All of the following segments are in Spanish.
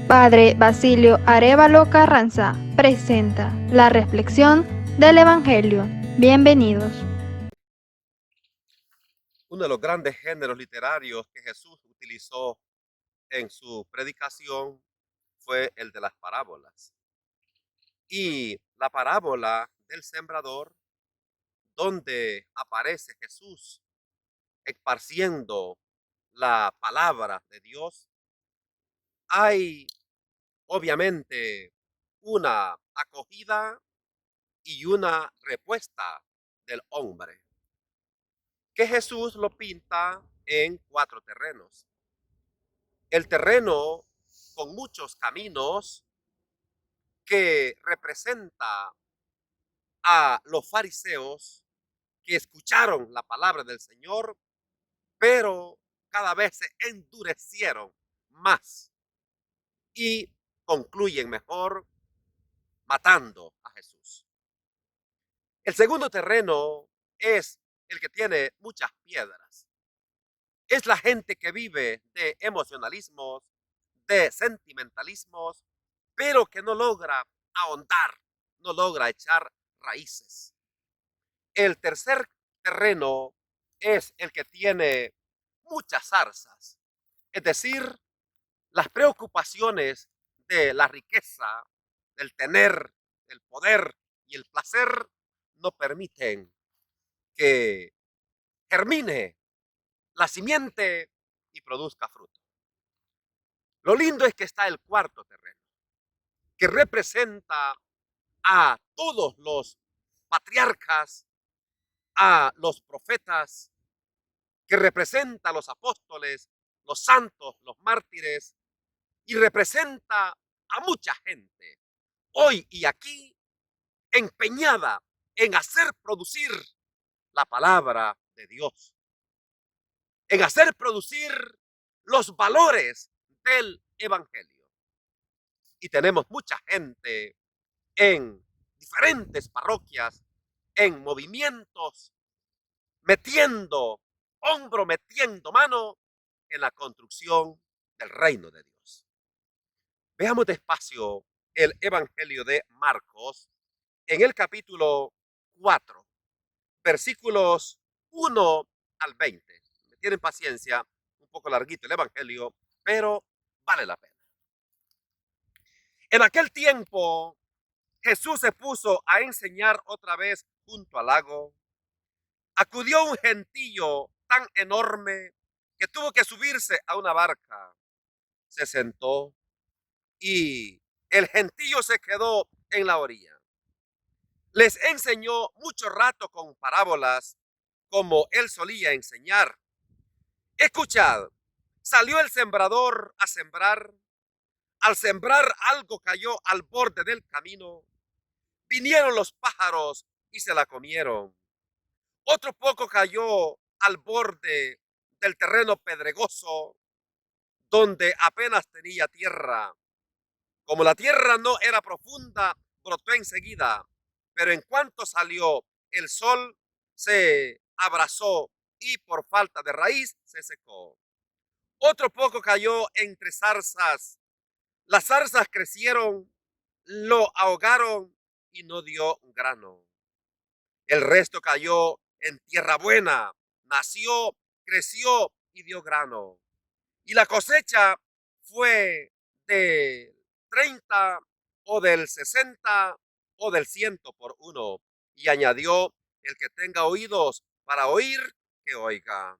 Padre Basilio Arévalo Carranza presenta la reflexión del Evangelio. Bienvenidos. Uno de los grandes géneros literarios que Jesús utilizó en su predicación fue el de las parábolas. Y la parábola del sembrador, donde aparece Jesús esparciendo la palabra de Dios, hay obviamente una acogida y una respuesta del hombre, que Jesús lo pinta en 4 terrenos. El terreno con muchos caminos, que representa a los fariseos que escucharon la palabra del Señor, pero cada vez se endurecieron más y concluyen mejor matando a Jesús. El segundo terreno es el que tiene muchas piedras. Es la gente que vive de emocionalismos, de sentimentalismos, pero que no logra ahondar, no logra echar raíces. El tercer terreno es el que tiene muchas zarzas, es decir, las preocupaciones de la riqueza, del tener, el poder y el placer no permiten que germine la simiente y produzca fruto. Lo lindo es que está el cuarto terreno, que representa a todos los patriarcas, a los profetas, que representa a los apóstoles, los santos, los mártires, y representa a mucha gente hoy y aquí empeñada en hacer producir la palabra de Dios, en hacer producir los valores del evangelio. Y tenemos mucha gente en diferentes parroquias, en movimientos, metiendo mano en la construcción del reino de Dios. Veamos despacio el Evangelio de Marcos en el capítulo 4, versículos 1 al 20. Me tienen paciencia, un poco larguito el Evangelio, pero vale la pena. En aquel tiempo, Jesús se puso a enseñar otra vez junto al lago. Acudió un gentío tan enorme que tuvo que subirse a una barca. Se sentó y el gentío se quedó en la orilla. Les enseñó mucho rato con parábolas, como él solía enseñar. Escuchad, salió el sembrador a sembrar. Al sembrar algo cayó al borde del camino. Vinieron los pájaros y se la comieron. Otro poco cayó al borde del terreno pedregoso, donde apenas tenía tierra. Como la tierra no era profunda, brotó enseguida, pero en cuanto salió el sol, se abrazó y por falta de raíz se secó. Otro poco cayó entre zarzas. Las zarzas crecieron, lo ahogaron y no dio grano. El resto cayó en tierra buena, nació, creció y dio grano. Y la cosecha fue de 30 o del 60 o del 100 por uno. Y añadió, el que tenga oídos para oír, que oiga.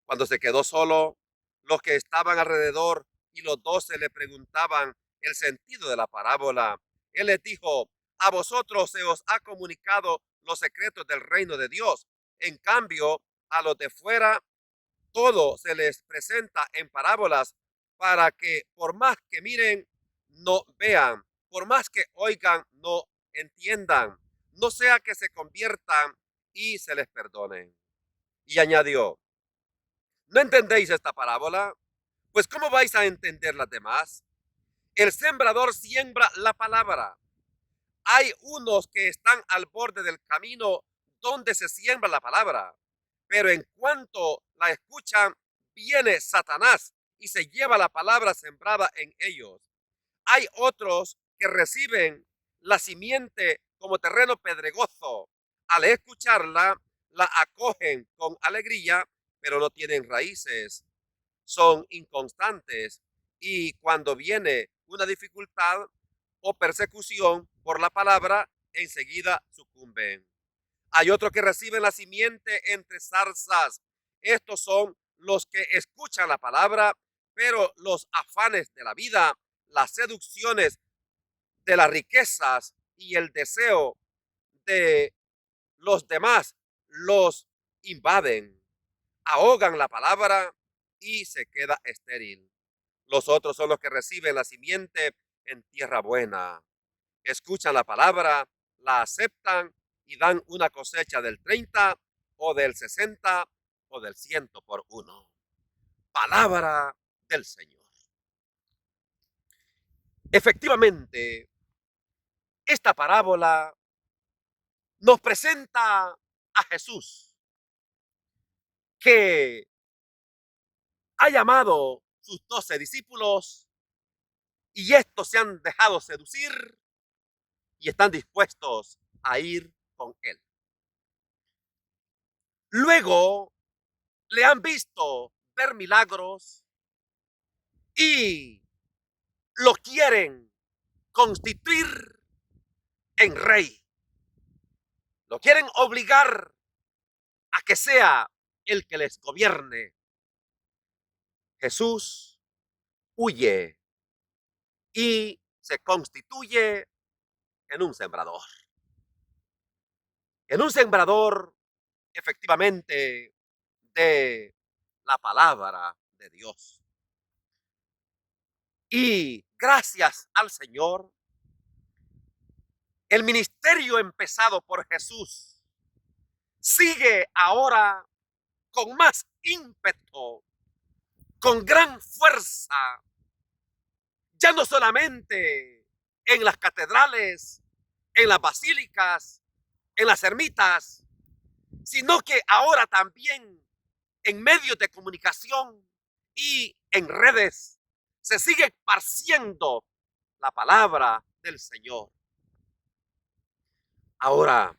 Cuando se quedó solo, los que estaban alrededor y los 12 le preguntaban el sentido de la parábola. Él les dijo, a vosotros se os ha comunicado los secretos del reino de Dios. En cambio, a los de fuera, todo se les presenta en parábolas para que por más que miren, no vean, por más que oigan, no entiendan, no sea que se conviertan y se les perdone. Y añadió, ¿no entendéis esta parábola? Pues ¿cómo vais a entender las demás? El sembrador siembra la palabra. Hay unos que están al borde del camino donde se siembra la palabra, pero en cuanto la escuchan, viene Satanás y se lleva la palabra sembrada en ellos. Hay otros que reciben la simiente como terreno pedregoso. Al escucharla, la acogen con alegría, pero no tienen raíces. Son inconstantes y cuando viene una dificultad o persecución por la palabra, enseguida sucumben. Hay otros que reciben la simiente entre zarzas. Estos son los que escuchan la palabra, pero los afanes de la vida, las seducciones de las riquezas y el deseo de los demás los invaden, ahogan la palabra y se queda estéril. Los otros son los que reciben la simiente en tierra buena. Escuchan la palabra, la aceptan y dan una cosecha del 30 o del 60 o del 100 por uno. Palabra del Señor. Efectivamente, esta parábola nos presenta a Jesús, que ha llamado sus 12 discípulos y estos se han dejado seducir y están dispuestos a ir con él. Luego le han visto ver milagros y lo quieren constituir en rey. Lo quieren obligar a que sea el que les gobierne. Jesús huye y se constituye en un sembrador. En un sembrador, efectivamente, de la palabra de Dios. Y gracias al Señor, el ministerio empezado por Jesús sigue ahora con más ímpetu, con gran fuerza, ya no solamente en las catedrales, en las basílicas, en las ermitas, sino que ahora también en medios de comunicación y en redes se sigue esparciendo la palabra del Señor. Ahora,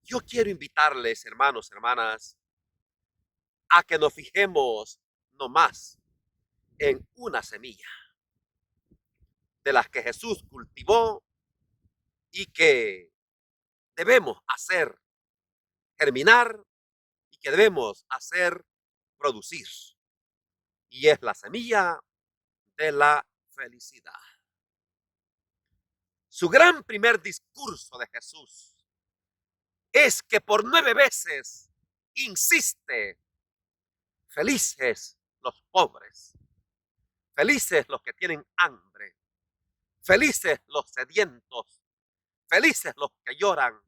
yo quiero invitarles, hermanos, hermanas, a que nos fijemos nomás en una semilla de las que Jesús cultivó y que debemos hacer germinar y que debemos hacer producir. Y es la semilla de la felicidad. Su gran primer discurso de Jesús es que por 9 veces insiste: felices los pobres, felices los que tienen hambre, felices los sedientos, felices los que lloran,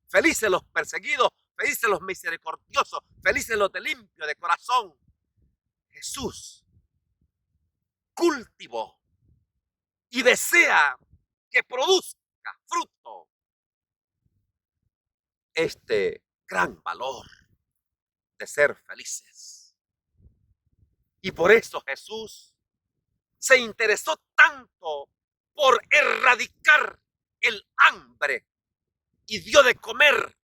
felices los perseguidos, felices los misericordiosos, felices los de limpio de corazón. Jesús cultivó y desea que produzca fruto este gran valor de ser felices. Y por eso Jesús se interesó tanto por erradicar el hambre y dio de comer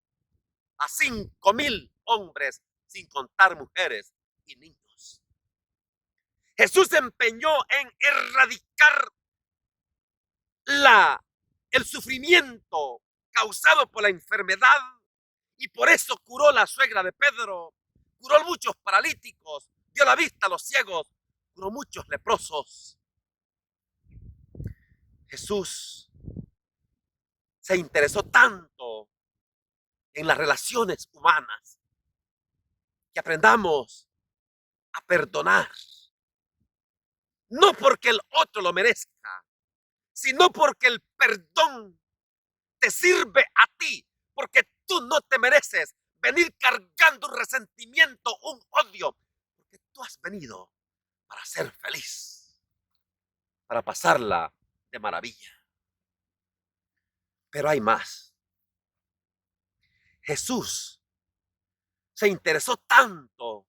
a 5,000 hombres, sin contar mujeres y niños. Jesús se empeñó en erradicar el sufrimiento causado por la enfermedad y por eso curó la suegra de Pedro, curó muchos paralíticos, dio la vista a los ciegos, curó muchos leprosos. Jesús se interesó tanto en las relaciones humanas que aprendamos a perdonar, no porque el otro lo merezca, sino porque el perdón te sirve a ti, porque tú no te mereces venir cargando un resentimiento, un odio, porque tú has venido para ser feliz, para pasarla de maravilla. Pero hay más. Jesús se interesó tanto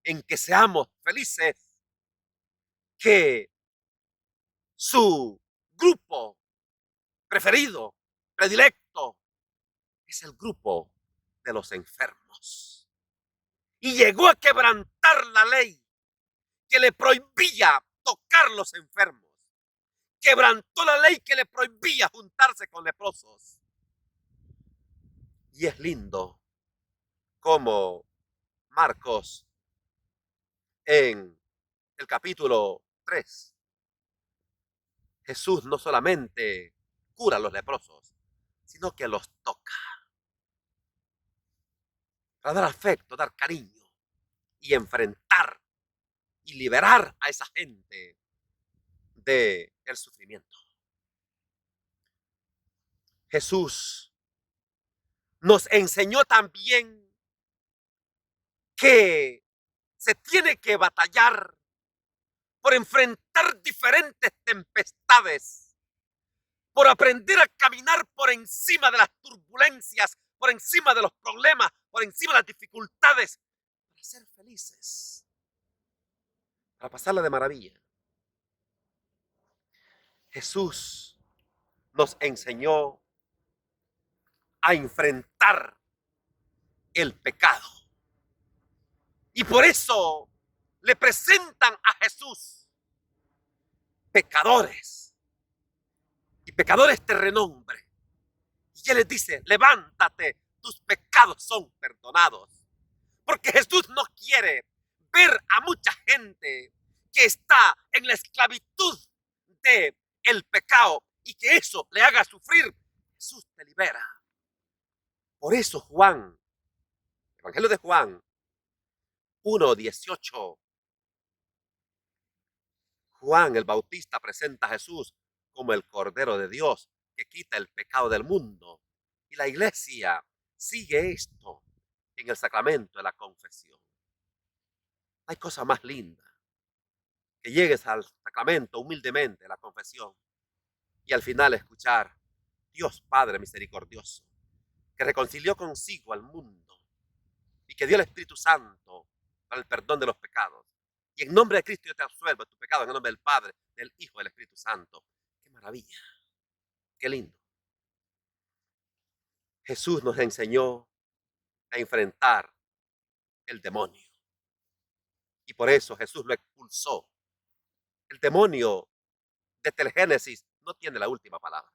en que seamos felices que su grupo preferido, predilecto, es el grupo de los enfermos. Y llegó a quebrantar la ley que le prohibía tocar los enfermos. Quebrantó la ley que le prohibía juntarse con leprosos. Y es lindo como Marcos en el capítulo 3, Jesús no solamente cura a los leprosos, sino que los toca para dar afecto, dar cariño y enfrentar y liberar a esa gente del sufrimiento. Jesús nos enseñó también que se tiene que batallar por enfrentar diferentes tempestades, por aprender a caminar por encima de las turbulencias, por encima de los problemas, por encima de las dificultades, para ser felices, para pasarla de maravilla. Jesús nos enseñó a enfrentar el pecado. Y por eso le presentan a Jesús pecadores y pecadores de renombre. Y Él les dice, levántate, tus pecados son perdonados. Porque Jesús no quiere ver a mucha gente que está en la esclavitud del pecado y que eso le haga sufrir. Jesús te libera. Por eso Juan, Evangelio de Juan 1:18, Juan el Bautista presenta a Jesús como el Cordero de Dios que quita el pecado del mundo. Y la iglesia sigue esto en el sacramento de la confesión. Hay cosa más linda que llegues al sacramento humildemente, la confesión, y al final escuchar, Dios Padre misericordioso, que reconcilió consigo al mundo y que dio el Espíritu Santo para el perdón de los pecados. Y en nombre de Cristo yo te absuelvo de tu pecado, en el nombre del Padre, del Hijo y del Espíritu Santo. ¡Qué maravilla! ¡Qué lindo! Jesús nos enseñó a enfrentar el demonio. Y por eso Jesús lo expulsó. El demonio desde el Génesis no tiene la última palabra.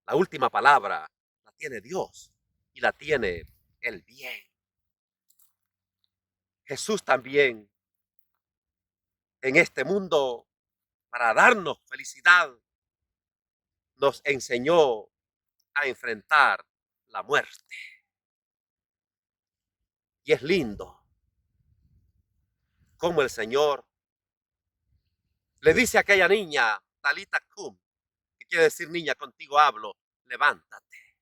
La última palabra la tiene Dios y la tiene el bien. Jesús también en este mundo, para darnos felicidad, nos enseñó a enfrentar la muerte. Y es lindo como el Señor le dice a aquella niña, Talita cum, que quiere decir niña, contigo hablo, levántate.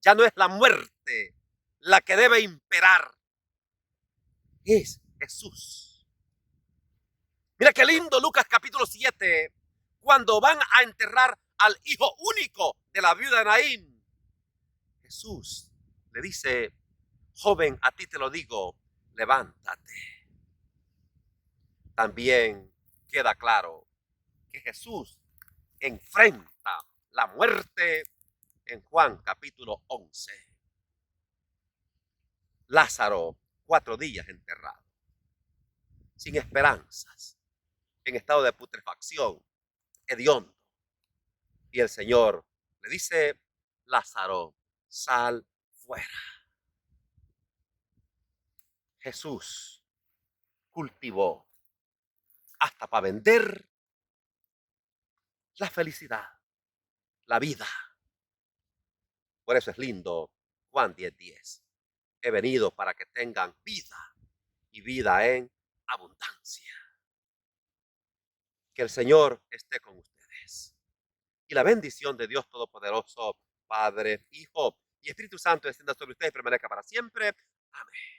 Ya no es la muerte la que debe imperar, es Jesús. Mira qué lindo Lucas capítulo 7, cuando van a enterrar al hijo único de la viuda de Naín. Jesús le dice, joven, a ti te lo digo, levántate. También queda claro que Jesús enfrenta la muerte en Juan capítulo 11. Lázaro, 4 días enterrado, sin esperanzas, en estado de putrefacción, hediondo. Y el Señor le dice, Lázaro, sal fuera. Jesús cultivó hasta para vender la felicidad, la vida. Por eso es lindo Juan 10:10. He venido para que tengan vida y vida en abundancia. Que el Señor esté con ustedes. Y la bendición de Dios Todopoderoso, Padre, Hijo y Espíritu Santo descienda sobre ustedes y permanezca para siempre. Amén.